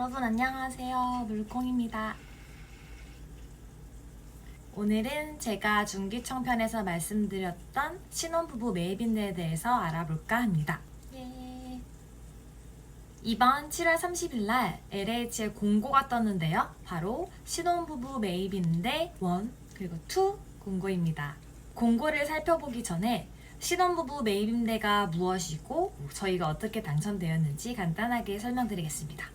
여러분 안녕하세요. 물콩입니다. 오늘은 제가 중기청편에서 말씀드렸던 신혼부부 매입인들에 대해서 알아볼까 합니다. 예. 이번 7월 30일 날 LH에 공고가 떴는데요. 바로 신혼부부 매입인대 1 그리고 2 공고입니다. 공고를 살펴보기 전에 신혼부부 매입임대가 무엇이고 저희가 어떻게 당첨되었는지 간단하게 설명드리겠습니다.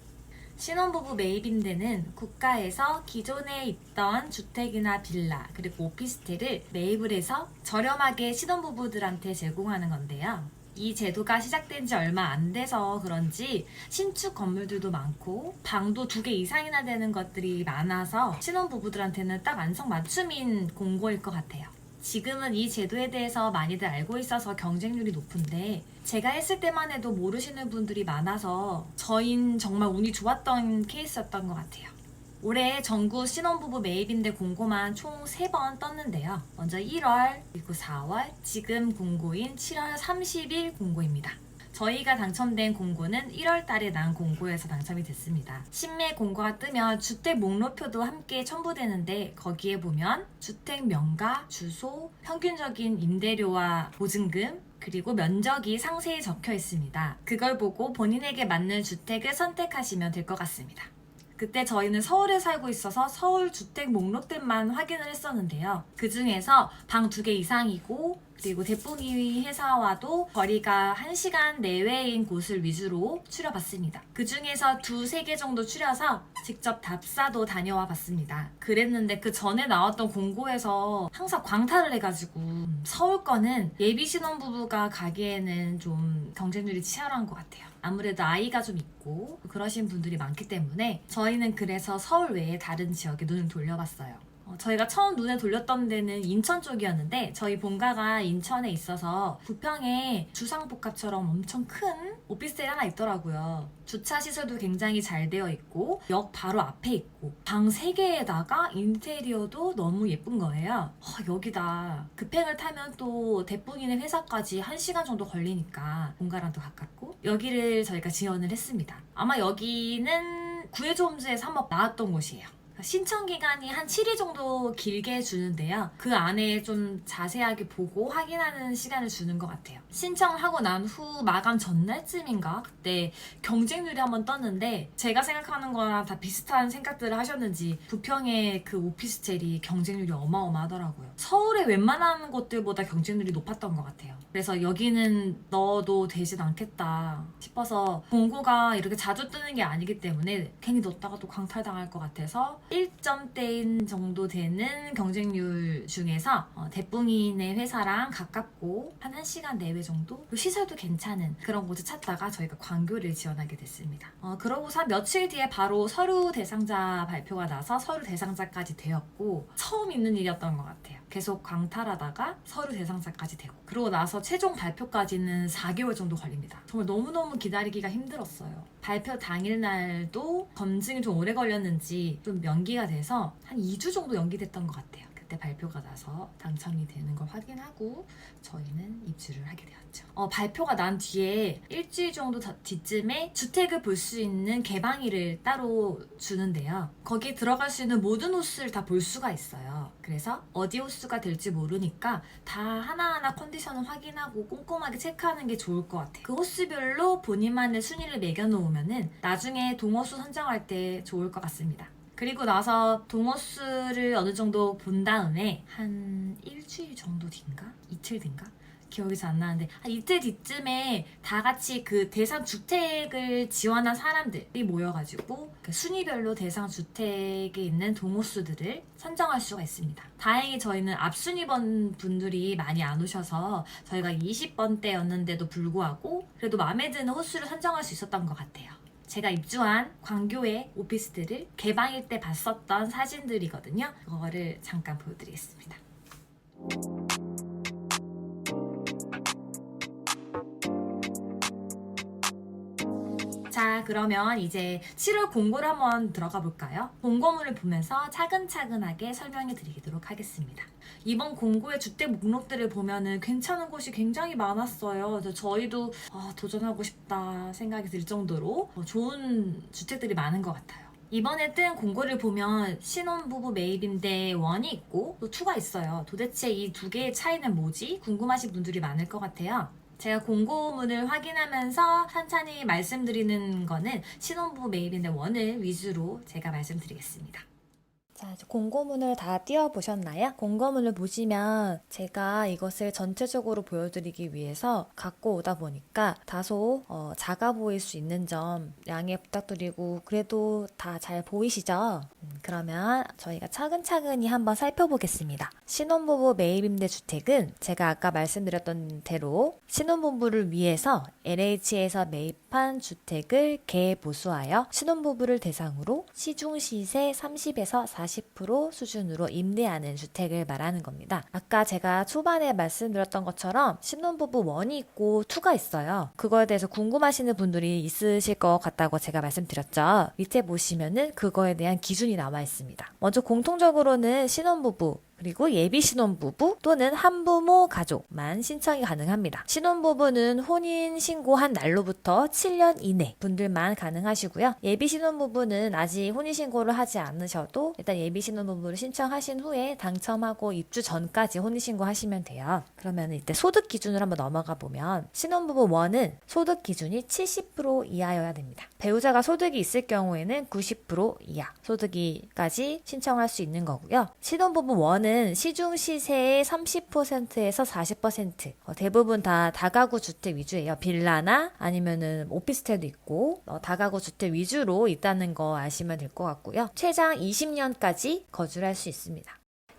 신혼부부 매입임대는 국가에서 기존에 있던 주택이나 빌라 그리고 오피스텔을 매입을 해서 저렴하게 신혼부부들한테 제공하는 건데요. 이 제도가 시작된 지 얼마 안 돼서 그런지 신축 건물들도 많고 방도 2개 이상이나 되는 것들이 많아서 신혼부부들한테는 딱 안성맞춤인 공고일 것 같아요. 지금은 이 제도에 대해서 많이들 알고 있어서 경쟁률이 높은데 제가 했을 때만 해도 모르시는 분들이 많아서 저희는 정말 운이 좋았던 케이스였던 것 같아요. 올해 전국 신혼부부 매입임대 공고만 총 3번 떴는데요. 먼저 1월, 그리고 4월, 지금 공고인 7월 30일 공고입니다. 저희가 당첨된 공고는 1월 달에 난 공고에서 당첨이 됐습니다. 신매 공고가 뜨면 주택 목록표도 함께 첨부되는데 거기에 보면 주택 명가, 주소, 평균적인 임대료와 보증금, 그리고 면적이 상세히 적혀 있습니다. 그걸 보고 본인에게 맞는 주택을 선택하시면 될 것 같습니다. 그때 저희는 서울에 살고 있어서 서울 주택 목록들만 확인을 했었는데요. 그 중에서 방 2개 이상이고 그리고 대풍이 회사와도 거리가 1시간 내외인 곳을 위주로 추려봤습니다. 그 중에서 2-3개 정도 추려서 직접 답사도 다녀와 봤습니다. 그랬는데 그 전에 나왔던 공고에서 항상 광탈을 해가지고 서울 거는 예비 신혼부부가 가기에는 좀 경쟁률이 치열한 것 같아요. 아무래도 아이가 좀 있고 그러신 분들이 많기 때문에 저희는 그래서 서울 외에 다른 지역에 눈을 돌려봤어요. 저희가 처음 눈에 돌렸던 데는 인천 쪽이었는데 저희 본가가 인천에 있어서 부평에 주상복합처럼 엄청 큰 오피스텔이 하나 있더라고요. 주차 시설도 굉장히 잘 되어 있고 역 바로 앞에 있고 방 3개에다가 인테리어도 너무 예쁜 거예요. 여기다 급행을 타면 또 대풍이네 회사까지 1시간 정도 걸리니까 본가랑도 가깝고 여기를 저희가 지원을 했습니다. 아마 여기는 구해줘홈즈에서 한번 나왔던 곳이에요. 신청 기간이 한 7일 정도 길게 주는데요. 그 안에 좀 자세하게 보고 확인하는 시간을 주는 것 같아요. 신청을 하고 난 후 마감 전날쯤인가? 그때 경쟁률이 한번 떴는데 제가 생각하는 거랑 다 비슷한 생각들을 하셨는지 부평의 그 오피스텔이 경쟁률이 어마어마하더라고요. 서울의 웬만한 곳들보다 경쟁률이 높았던 것 같아요. 그래서 여기는 넣어도 되진 않겠다 싶어서 공고가 이렇게 자주 뜨는 게 아니기 때문에 괜히 넣었다가 또 광탈당할 것 같아서 1점대인 정도 되는 경쟁률 중에서 대풍이네 회사랑 가깝고 한 1시간 내외 정도 시설도 괜찮은 그런 곳을 찾다가 저희가 광교를 지원하게 됐습니다. 그러고서 한 며칠 뒤에 바로 서류 대상자 발표가 나서 서류 대상자까지 되었고 처음 있는 일이었던 것 같아요. 계속 광탈하다가 서류 대상자까지 되고 그러고 나서 최종 발표까지는 4개월 정도 걸립니다. 정말 너무너무 기다리기가 힘들었어요. 발표 당일날도 검증이 좀 오래 걸렸는지 좀 연기가 돼서 한 2주 정도 연기됐던 것 같아요. 그때 발표가 나서 당첨이 되는 걸 확인하고 저희는 입주를 하게 되었죠. 발표가 난 뒤에 일주일 정도 뒤쯤에 주택을 볼 수 있는 개방일을 따로 주는데요. 거기에 들어갈 수 있는 모든 호수를 다 볼 수가 있어요. 그래서 어디 호수가 될지 모르니까 다 하나하나 컨디션을 확인하고 꼼꼼하게 체크하는 게 좋을 것 같아요. 그 호수별로 본인만의 순위를 매겨놓으면은 나중에 동호수 선정할 때 좋을 것 같습니다. 그리고 나서 동호수를 어느 정도 본 다음에 한 일주일 정도 뒤인가? 이틀 뒤인가? 기억이 잘 안 나는데 한 이틀 뒤쯤에 다 같이 그 대상 주택을 지원한 사람들이 모여가지고 그 순위별로 대상 주택에 있는 동호수들을 선정할 수가 있습니다. 다행히 저희는 앞순위번 분들이 많이 안 오셔서 저희가 20번대였는데도 불구하고 그래도 마음에 드는 호수를 선정할 수 있었던 것 같아요. 제가 입주한 광교의 오피스텔을 개방일 때 봤었던 사진들이거든요. 그거를 잠깐 보여드리겠습니다. 자, 자, 그러면 이제 7월 공고를 한번 들어가 볼까요? 공고문을 보면서 차근차근하게 설명해 드리도록 하겠습니다. 이번 공고의 주택 목록들을 보면은 괜찮은 곳이 굉장히 많았어요. 그래서 저희도 도전하고 싶다 생각이 들 정도로 좋은 주택들이 많은 것 같아요. 이번에 뜬 공고를 보면 신혼부부 매입인데 1이 있고 또 2가 있어요. 도대체 이 두 개의 차이는 뭐지? 궁금하신 분들이 많을 것 같아요. 제가 공고문을 확인하면서 찬찬히 말씀드리는 거는 신혼부부 매입인데 1을 위주로 제가 말씀드리겠습니다. 자, 이제 공고문을 다 띄워보셨나요? 공고문을 보시면 제가 이것을 전체적으로 보여드리기 위해서 갖고 오다 보니까 다소 작아 보일 수 있는 점 양해 부탁드리고 그래도 다 잘 보이시죠? 그러면 저희가 차근차근히 한번 살펴보겠습니다. 신혼부부 매입임대주택은 제가 아까 말씀드렸던 대로 신혼부부를 위해서 LH에서 매입한 주택을 개보수하여 신혼부부를 대상으로 시중시세 30에서 40% 수준으로 임대하는 주택을 말하는 겁니다. 아까 제가 초반에 말씀드렸던 것처럼 신혼부부 1이 있고 2가 있어요. 그거에 대해서 궁금하시는 분들이 있으실 것 같다고 제가 말씀드렸죠. 밑에 보시면은 그거에 대한 기준이 나와 있습니다. 먼저 공통적으로는 신혼부부 그리고 예비 신혼부부 또는 한부모 가족만 신청이 가능합니다. 신혼부부는 혼인 신고한 날로부터 7년 이내 분들만 가능하시고요. 예비 신혼부부는 아직 혼인 신고를 하지 않으셔도 일단 예비 신혼부부를 신청하신 후에 당첨하고 입주 전까지 혼인 신고하시면 돼요. 그러면 이때 소득 기준으로 한번 넘어가 보면 신혼부부 1은 소득 기준이 70% 이하여야 됩니다. 배우자가 소득이 있을 경우에는 90% 이하 소득이까지 신청할 수 있는 거고요. 신혼부부 1은 시중 시세의 30%에서 40% 대부분 다 다가구 주택 위주예요. 빌라나 아니면은 오피스텔도 있고 다가구 주택 위주로 있다는 거 아시면 될 것 같고요. 최장 20년까지 거주를 할 수 있습니다.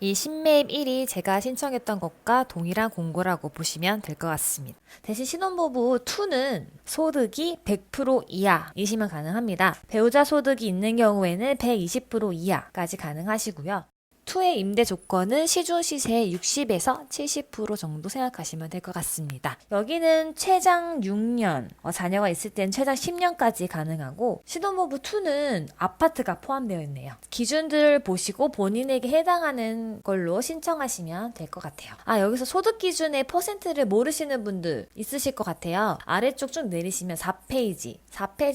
이 신매입 1이 제가 신청했던 것과 동일한 공고라고 보시면 될 것 같습니다. 대신 신혼부부 2는 소득이 100% 이하이시면 가능합니다. 배우자 소득이 있는 경우에는 120% 이하까지 가능하시고요. 2의 임대 조건은 시중 시세의 60에서 70% 정도 생각하시면 될 것 같습니다. 여기는 최장 6년, 자녀가 있을 땐 최장 10년까지 가능하고 신혼부부 2는 아파트가 포함되어 있네요. 기준들 보시고 본인에게 해당하는 걸로 신청하시면 될 것 같아요. 여기서 소득 기준의 퍼센트를 모르시는 분들 있으실 것 같아요. 아래쪽 좀 내리시면 4페이지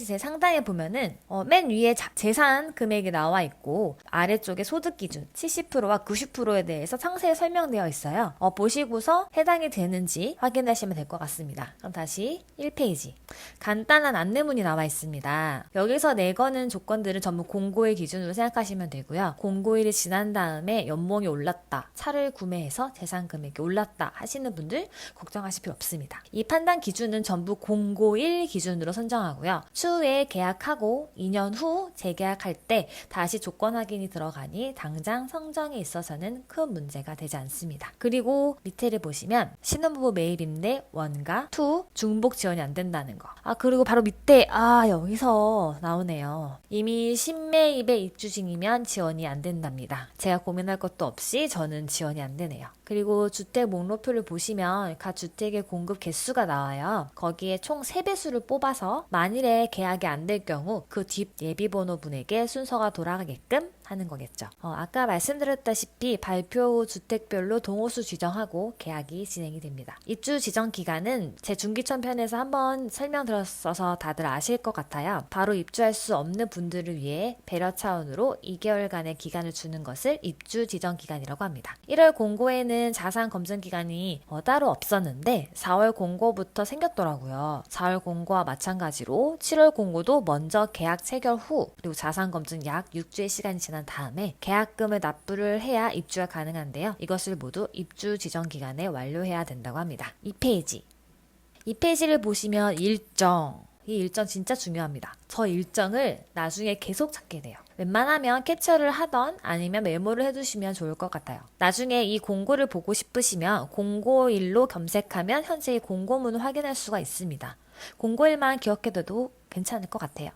제 상단에 보면은 맨 위에 재산 금액이 나와 있고 아래쪽에 소득 기준 70%와 90%에 대해서 상세히 설명되어 있어요. 보시고서 해당이 되는지 확인하시면 될 것 같습니다. 그럼 다시 1페이지 간단한 안내문이 나와 있습니다. 여기서 내거는 조건들은 전부 공고일 기준으로 생각하시면 되고요. 공고일이 지난 다음에 연봉이 올랐다, 차를 구매해서 재산 금액이 올랐다 하시는 분들 걱정하실 필요 없습니다. 이 판단 기준은 전부 공고일 기준으로 선정하고요. 추후에 계약하고 2년 후 재계약할 때 다시 조건 확인이 들어가니 당장 성정에 있어서는 큰 문제가 되지 않습니다. 그리고 밑에를 보시면 신혼부부 매입임대 1과 2 중복 지원이 안 된다는 거. 그리고 바로 밑에 여기서 나오네요. 이미 신매입에 입주 중이면 지원이 안 된답니다. 제가 고민할 것도 없이 저는 지원이 안 되네요. 그리고 주택 목록표를 보시면 각 주택의 공급 개수가 나와요. 거기에 총 3배수를 뽑아서 만일에 계약이 안 될 경우 그 뒷 예비번호 분에게 순서가 돌아가게끔 하는 거겠죠. 아까 말씀드렸다시피 발표 후 주택별로 동호수 지정하고 계약이 진행이 됩니다. 입주 지정 기간은 제 중기촌 편에서 한번 설명드렸어서 다들 아실 것 같아요. 바로 입주할 수 없는 분들을 위해 배려 차원으로 2개월간의 기간을 주는 것을 입주 지정 기간이라고 합니다. 1월 공고에는 자산 검증 기간이 따로 없었는데 4월 공고부터 생겼더라고요. 4월 공고와 마찬가지로 7월 공고도 먼저 계약 체결 후 그리고 자산 검증 약 6주의 시간이 지난 다음에 계약금을 납부를 해야 입주가 가능한데요. 이것을 모두 입주 지정 기간에 완료해야 된다고 합니다. 2페이지를 보시면 이 일정 진짜 중요합니다. 저 일정을 나중에 계속 찾게 돼요. 웬만하면 캡처를 하던 아니면 메모를 해두시면 좋을 것 같아요. 나중에 이 공고를 보고 싶으시면 공고일로 검색하면 현재의 공고문을 확인할 수가 있습니다. 공고일만 기억해둬도 괜찮을 것 같아요.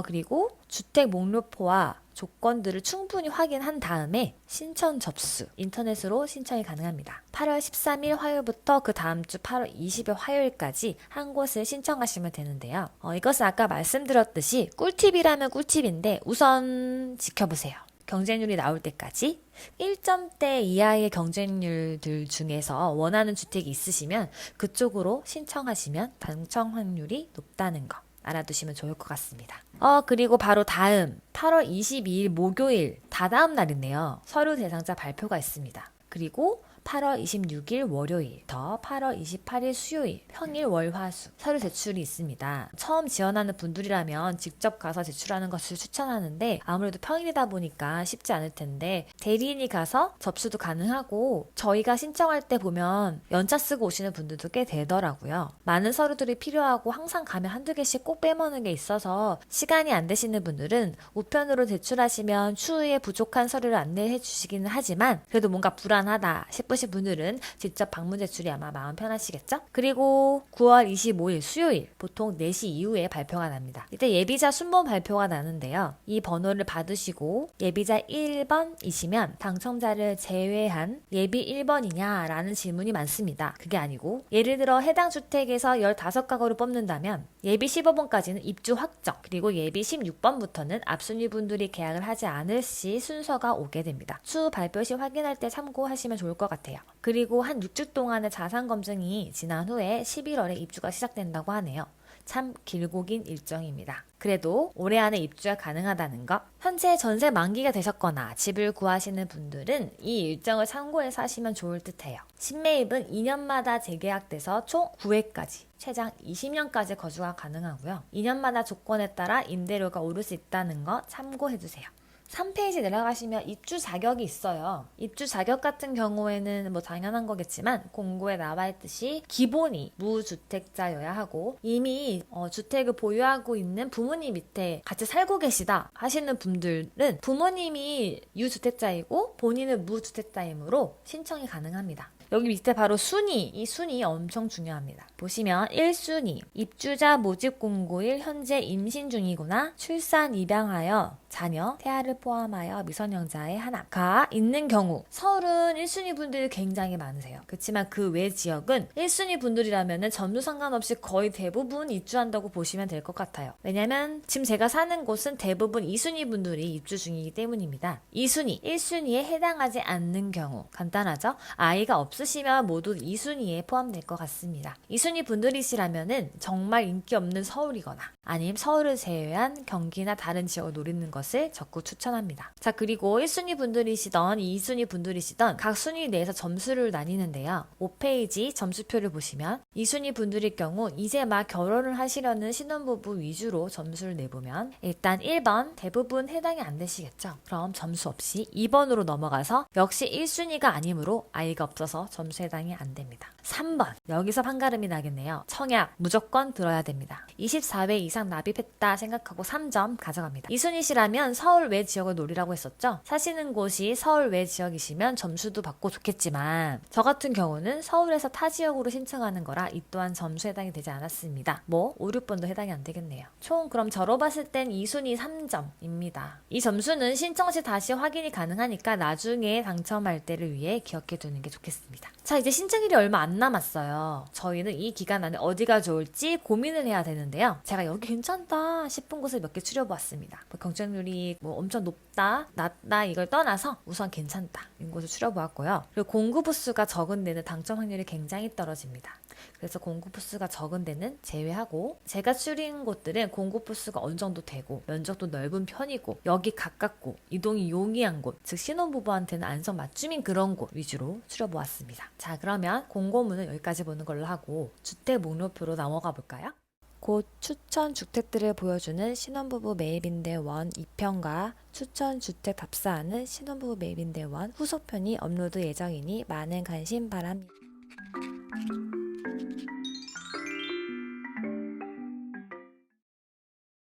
그리고 주택 목록표와 조건들을 충분히 확인한 다음에 신청 접수, 인터넷으로 신청이 가능합니다. 8월 13일 화요일부터 그 다음 주 8월 20일 화요일까지 한 곳을 신청하시면 되는데요. 이것은 아까 말씀드렸듯이 꿀팁이라면 꿀팁인데 우선 지켜보세요. 경쟁률이 나올 때까지 1점대 이하의 경쟁률들 중에서 원하는 주택이 있으시면 그쪽으로 신청하시면 당첨 확률이 높다는 거 알아두시면 좋을 것 같습니다. 그리고 바로 다음 8월 22일 목요일 다다음 날이네요. 서류 대상자 발표가 있습니다. 그리고 8월 26일 월요일, 8월 28일 수요일, 평일 월화수 서류 제출이 있습니다. 처음 지원하는 분들이라면 직접 가서 제출하는 것을 추천하는데 아무래도 평일이다 보니까 쉽지 않을 텐데 대리인이 가서 접수도 가능하고 저희가 신청할 때 보면 연차 쓰고 오시는 분들도 꽤 되더라고요. 많은 서류들이 필요하고 항상 가면 한두 개씩 꼭 빼먹는 게 있어서 시간이 안 되시는 분들은 우편으로 제출하시면 추후에 부족한 서류를 안내해 주시기는 하지만 그래도 뭔가 불안하다 싶으신 분들은 직접 방문 제출이 아마 마음 편하시겠죠? 그리고 9월 25일 수요일 보통 4시 이후에 발표가 납니다. 이때 예비자 순번 발표가 나는데요. 이 번호를 받으시고 예비자 1번이시면 당첨자를 제외한 예비 1번이냐 라는 질문이 많습니다. 그게 아니고 예를 들어 해당 주택에서 15가구를 뽑는다면 예비 15번까지는 입주 확정, 그리고 예비 16번부터는 앞순위 분들이 계약을 하지 않을 시 순서가 오게 됩니다. 추후 발표 시 확인할 때 참고하시면 좋을 것 같아요. 그리고 한 6주 동안의 자산 검증이 지난 후에 11월에 입주가 시작된다고 하네요. 참 길고 긴 일정입니다. 그래도 올해 안에 입주가 가능하다는 것. 현재 전세 만기가 되셨거나 집을 구하시는 분들은 이 일정을 참고해서 하시면 좋을 듯해요. 신매입은 2년마다 재계약돼서 총 9회까지, 최장 20년까지 거주가 가능하고요. 2년마다 조건에 따라 임대료가 오를 수 있다는 거 참고해주세요. 3페이지 내려가시면 입주 자격이 있어요. 입주 자격 같은 경우에는 뭐 당연한 거겠지만 공고에 나와 있듯이 기본이 무주택자여야 하고 이미 주택을 보유하고 있는 부모님 밑에 같이 살고 계시다 하시는 분들은 부모님이 유주택자이고 본인은 무주택자이므로 신청이 가능합니다. 여기 밑에 바로 순위, 이 순위 엄청 중요합니다. 보시면 1순위, 입주자 모집 공고일 현재 임신 중이거나 출산 입양하여 자녀, 태아를 포함하여 미성년자의 하나가 있는 경우. 서울은 1순위 분들이 굉장히 많으세요. 그렇지만 그 외 지역은 1순위 분들이라면 점수 상관없이 거의 대부분 입주한다고 보시면 될 것 같아요. 왜냐면 지금 제가 사는 곳은 대부분 2순위 분들이 입주 중이기 때문입니다. 2순위, 1순위에 해당하지 않는 경우. 간단하죠? 아이가 없으시면 모두 2순위에 포함될 것 같습니다. 2순위 분들이시라면은 정말 인기 없는 서울이거나 아니면 서울을 제외한 경기나 다른 지역을 노리는 것을 적극 추천합니다. 자, 그리고 1순위 분들이시던 2순위 분들이시던 각 순위 내에서 점수를 나뉘는데요. 5페이지 점수표를 보시면 2순위 분들일 경우 이제 막 결혼을 하시려는 신혼부부 위주로 점수를 내보면 일단 1번 대부분 해당이 안 되시겠죠. 그럼 점수 없이 2번으로 넘어가서 역시 1순위가 아니므로 아이가 없어서 점수 해당이 안 됩니다. 3번, 여기서 판가름이 나겠네요. 청약 무조건 들어야 됩니다. 24회 이상 납입했다 생각하고 3점 가져갑니다. 2순위시라면 서울 외 지역을 노리라고 했었죠. 사시는 곳이 서울 외 지역이시면 점수도 받고 좋겠지만 저 같은 경우는 서울에서 타 지역으로 신청하는 거라 이 또한 점수 해당이 되지 않았습니다. 5, 6번도 해당이 안 되겠네요. 총 그럼 저로 봤을 땐 2순위 3점입니다. 이 점수는 신청 시 다시 확인이 가능하니까 나중에 당첨할 때를 위해 기억해 두는 게 좋겠습니다. 자, 이제 신청일이 얼마 안 남았어요. 저희는 이 기간 안에 어디가 좋을지 고민을 해야 되는데요. 제가 여기 괜찮다 싶은 곳을 몇 개 추려보았습니다. 경쟁률이 엄청 높다, 낮다 이걸 떠나서 우선 괜찮다 이런 곳을 추려보았고요. 그리고 공급 부수가 적은 데는 당첨 확률이 굉장히 떨어집니다. 그래서 공급 부수가 적은 데는 제외하고 제가 추린 곳들은 공급 부수가 어느 정도 되고 면적도 넓은 편이고 여기 가깝고 이동이 용이한 곳, 즉 신혼부부한테는 안성 맞춤인 그런 곳 위주로 추려보았습니다. 자, 그러면 공고문은 여기까지 보는 걸로 하고 주택 목록표로 넘어가 볼까요? 곧 추천 주택들을 보여주는 신혼부부 매입인대 1 2편과 추천 주택 답사하는 신혼부부 매입인대 1 후속편이 업로드 예정이니 많은 관심 바랍니다.